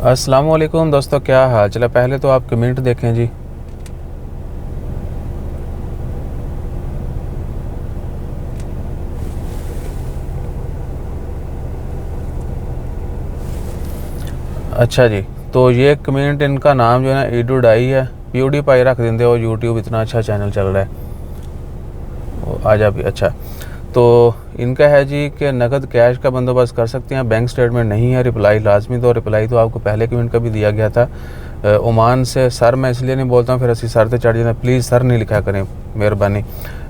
अस्सलाम वालेकुम दोस्तों, क्या हाल चला। पहले तो आप कमेंट देखें जी। अच्छा जी, तो ये कमेंट, इनका नाम जो है ना ईडू डाई है, प्यूडी पाई रख देंगे और यूट्यूब इतना अच्छा चैनल चल रहा है। आजा भी अच्छा। तो इनका है जी कि नकद कैश का बंदोबस्त कर सकते हैं, बैंक स्टेटमेंट नहीं है, रिप्लाई लाजमी दो। रिप्लाई तो आपको पहले कमेंट का भी दिया गया था। ओमान से सर, मैं इसलिए नहीं बोलता हूँ फिर असी सर से चढ़ जाना, प्लीज़ सर नहीं लिखा करें मेहरबानी।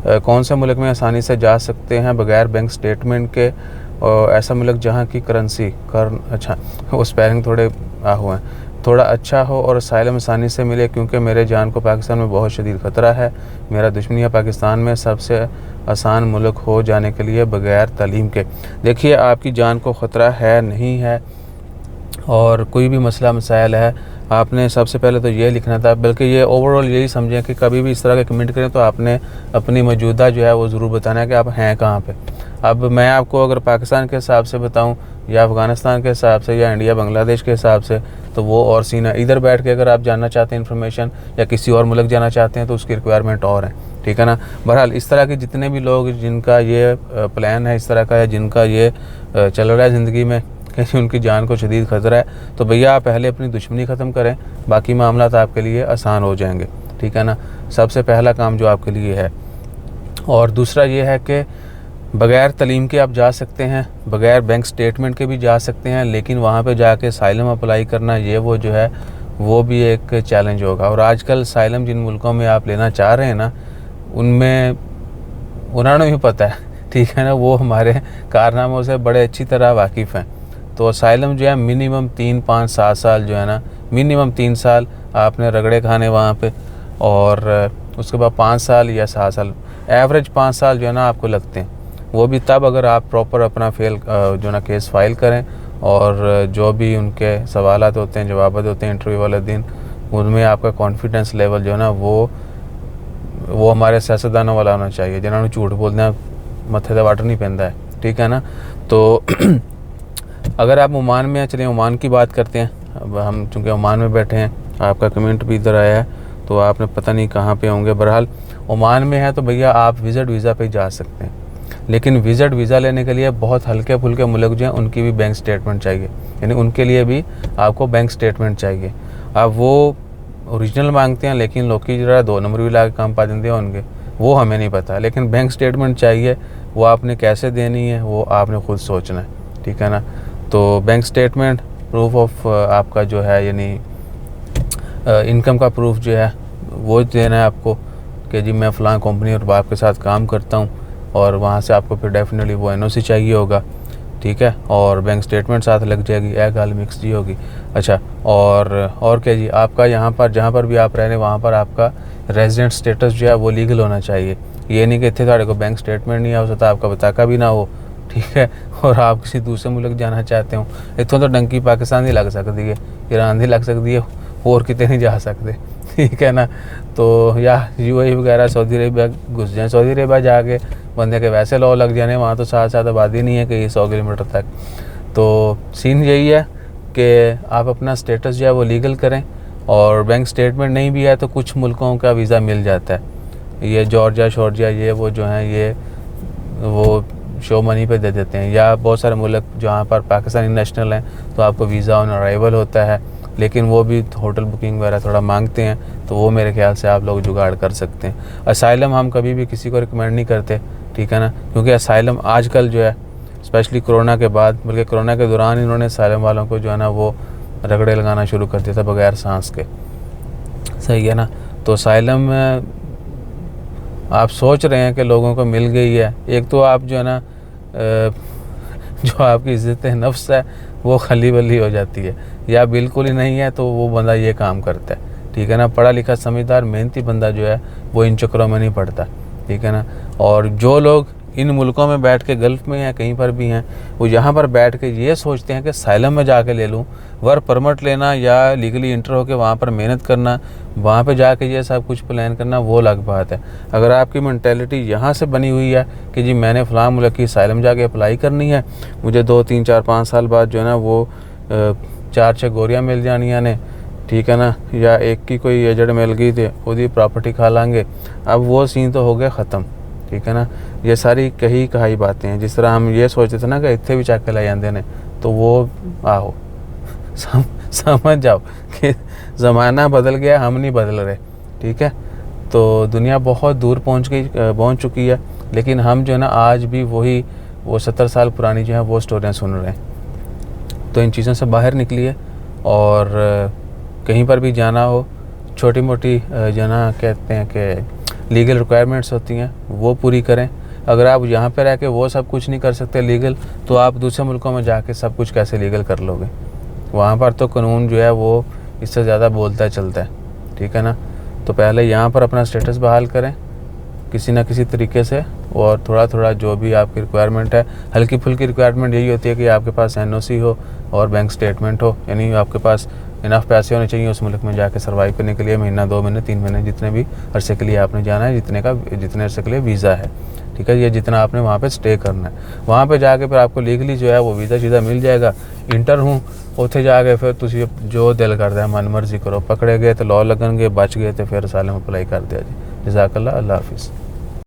कौन से मुल्क में आसानी से जा सकते हैं बगैर बैंक स्टेटमेंट के? और ऐसा मुल्क जहाँ की करेंसी अच्छा वो स्पेलिंग थोड़े हुए हैं, थोड़ा अच्छा हो और असाइलम आसानी से मिले, क्योंकि मेरे जान को पाकिस्तान में बहुत शदीद ख़तरा है। मेरा दुश्मनी है पाकिस्तान में सबसे आसान मुल्क हो जाने के लिए बगैर तालीम के। देखिए, आपकी जान को ख़तरा है नहीं है और कोई भी मसला मसाइल है, आपने सबसे पहले तो ये लिखना था। बल्कि ये ओवरऑल यही समझें कि कभी भी इस तरह के कमेंट करें तो आपने अपनी मौजूदा जो है वो ज़रूर बताना है कि आप हैं कहाँ पे। अब मैं आपको अगर पाकिस्तान के हिसाब से बताऊं या अफ़गानिस्तान के हिसाब से या इंडिया बांग्लादेश के हिसाब से तो वो और सीन है। इधर बैठ के अगर आप जानना चाहते हैं इन्फॉर्मेशन या किसी और मुल्क जाना चाहते हैं तो उसकी रिक्वायरमेंट और है, ठीक है ना। बहरहाल इस तरह के जितने भी लोग जिनका ये प्लान है इस तरह का, या जिनका ये चल रहा है ज़िंदगी में कि उनकी जान को शदीद ख़तरा है, तो भैया आप पहले अपनी दुश्मनी ख़त्म करें, बाकी मामला तो आपके लिए आसान हो जाएंगे, ठीक है ना। सबसे पहला काम जो आपके लिए है। और दूसरा ये है कि बग़ैर तलीम के आप जा सकते हैं, बग़ैर बैंक स्टेटमेंट के भी जा सकते हैं, लेकिन वहाँ पे जाके साइलम अप्लाई करना ये वो जो है वो भी एक चैलेंज होगा। और आजकल साइलम जिन मुल्कों में आप लेना चाह रहे हैं ना, उनमें उन्होंने भी पता है, ठीक है ना, वो हमारे कारनामों से बड़े अच्छी तरह वाकिफ़ हैं। तो असाइलम जो है मिनिमम 3, 5, 7 साल जो है ना, मिनिमम 3 साल आपने रगड़े खाने वहाँ पे, और उसके बाद 5 साल या 7 साल, एवरेज 5 साल जो है ना आपको लगते हैं। वो भी तब अगर आप प्रॉपर अपना जो ना केस फाइल करें और जो भी उनके सवालात होते हैं, जवाब होते हैं इंटरव्यू वाले दिन, उनमें आपका कॉन्फिडेंस लेवल जो है ना वो हमारे सियासतदानों वाला होना चाहिए जिन्होंने झूठ बोलना मत्थे से वाटर नहीं पहनता है, ठीक है ना। तो अगर आप ओमान में हैं, चलिए ओमान की बात करते हैं। अब हम चूँकि ओमान में बैठे हैं, आपका कमेंट भी इधर आया है तो आपने पता नहीं कहाँ पे होंगे। बहरहाल ओमान में है तो भैया आप विज़िट वीज़ा पे जा सकते हैं, लेकिन विज़िट वीज़ा लेने के लिए बहुत हल्के फुल्के मुल्क जो हैं उनकी भी बैंक स्टेटमेंट चाहिए, यानी उनके लिए भी आपको बैंक स्टेटमेंट चाहिए। अब वो ओरिजिनल मांगते हैं, लेकिन लोग की जरा 2 नंबर भी ला के काम पा देते हैं उनके, वो हमें नहीं पता। लेकिन बैंक स्टेटमेंट चाहिए, वो आपने कैसे देनी है वो आपने ख़ुद सोचना है, ठीक है ना। तो बैंक स्टेटमेंट, प्रूफ ऑफ आपका जो है यानी इनकम का प्रूफ जो है वो देना है आपको कि जी मैं फ़लाँ कंपनी और बाप के साथ काम करता हूँ, और वहाँ से आपको फिर डेफिनेटली वो एनओसी चाहिए होगा, ठीक है। और बैंक स्टेटमेंट साथ लग जाएगी, एक गाल मिक्स जी होगी। अच्छा, और क्या जी, आपका यहाँ पर जहाँ पर भी आप रह रहे हैं वहाँ पर आपका रेजिडेंट स्टेटस जो है वो लीगल होना चाहिए। ये नहीं कि इतने सारे को बैंक स्टेटमेंट नहीं हो सकता, आपका बताका भी ना हो, ठीक है, और आप किसी दूसरे मुल्क जाना चाहते हो, इतों तो डंकी पाकिस्तान ही लग सकती है, ईरान ही लग सकती है, और कितने नहीं जा सकते, ठीक है ना। तो या यूएई वगैरह सऊदी अरेबिया घुस जाए, सऊदी अरेबिया जाके बंदे के वैसे लॉ लग जाने, वहाँ तो साथ साथ आबादी नहीं है कि 100 किलोमीटर तक। तो सीन यही है कि आप अपना स्टेटस जो है वो लीगल करें, और बैंक स्टेटमेंट नहीं भी है तो कुछ मुल्कों का वीज़ा मिल जाता है। ये जॉर्जिया शॉर्जिया ये वो जो हैं ये वो शो मनी पे दे देते हैं, या बहुत सारे मुल्क जहाँ पर पाकिस्तानी नेशनल हैं तो आपको वीज़ा ऑन अराइवल होता है, लेकिन वो भी होटल बुकिंग वगैरह थोड़ा मांगते हैं, तो वो मेरे ख्याल से आप लोग जुगाड़ कर सकते हैं। असाइलम हम कभी भी किसी को रिकमेंड नहीं करते, ठीक है ना, क्योंकि असाइलम आजकल जो है स्पेशली कोरोना के बाद, बल्कि कोरोना के दौरान इन्होंने असाइलम वालों को जो है ना वो रगड़े लगाना शुरू कर दिया था बगैर सांस के, सही है ना। तो असाइलम आप सोच रहे हैं कि लोगों को मिल गई है, एक तो आप जो है ना जो आपकी इज़्ज़त नफ्स है वो खली बली हो जाती है, या बिल्कुल ही नहीं है तो वो बंदा ये काम करता है, ठीक है ना। पढ़ा लिखा समझदार मेहनती बंदा जो है वो इन चक्करों में नहीं पड़ता, ठीक है ना। और जो लोग इन मुल्कों में बैठ के, गल्फ़ में या कहीं पर भी हैं, वो यहाँ पर बैठ के ये सोचते हैं कि साइलम में जाके ले लूँ, वर्क परमिट लेना या लीगली इंटर होकर वहाँ पर मेहनत करना, वहाँ पे जाके ये सब कुछ प्लान करना वो अलग बात है। अगर आपकी मेंटालिटी यहाँ से बनी हुई है कि जी मैंने फ़लाँ मुल्क की साइलम जाके अप्लाई करनी है, मुझे 2, 3, 4, 5 साल बाद जो है ना वो 4-6 गोरियां मिल जानियां ने, ठीक है ना, या एक की कोई एजड़ मिल गई तो उसकी प्रॉपर्टी खा लांगे। अब वो सीन तो हो गया ख़त्म, ठीक है ना। ये सारी कही कहाई बातें हैं। जिस तरह हम ये सोचते थे ना कि इतने भी चक के लै जाते हैं, तो वो आहो समझ जाओ कि ज़माना बदल गया, हम नहीं बदल रहे, ठीक है। तो दुनिया बहुत दूर पहुंच चुकी है, लेकिन हम जो है ना आज भी वही वो 70 साल पुरानी जो है वो स्टोरियाँ सुन रहे हैं। तो इन चीज़ों से बाहर निकलिए, और कहीं पर भी जाना हो, छोटी मोटी जो ना कहते हैं कि लीगल रिक्वायरमेंट्स होती हैं वो पूरी करें। अगर आप यहाँ पे रह के वो सब कुछ नहीं कर सकते लीगल, तो आप दूसरे मुल्कों में जाके सब कुछ कैसे लीगल कर लोगे। वहाँ पर तो कानून जो है वो इससे ज़्यादा बोलता चलता है, ठीक है ना। तो पहले यहाँ पर अपना स्टेटस बहाल करें किसी ना किसी तरीके से, और थोड़ा थोड़ा जो भी आपकी रिक्वायरमेंट है, हल्की फुल्की रिक्वायरमेंट यही होती है कि आपके पास NOC हो और बैंक स्टेटमेंट हो, यानी आपके पास इनफ पैसे होने चाहिए उस मुल्क में जाके सर्वाइव करने के लिए, महीना 2 महीने 3 महीने जितने भी अरसे के लिए आपने जाना है, जितने अरसे के लिए वीज़ा है, ठीक है। ये जितना आपने वहाँ पे स्टे करना है, वहाँ पे जाके फिर आपको लीगली जो है वो वीज़ा सीधा मिल जाएगा। इंटर हूँ उत्थे जाके फिर तुसी जो दिल करता है मन मर्जी करो, पकड़े गए तो लॉ लगनगे, बच गए तो फिर साले में अप्लाई कर दिया जी। जज़ाकल्लाह, अल्लाह हाफिज़।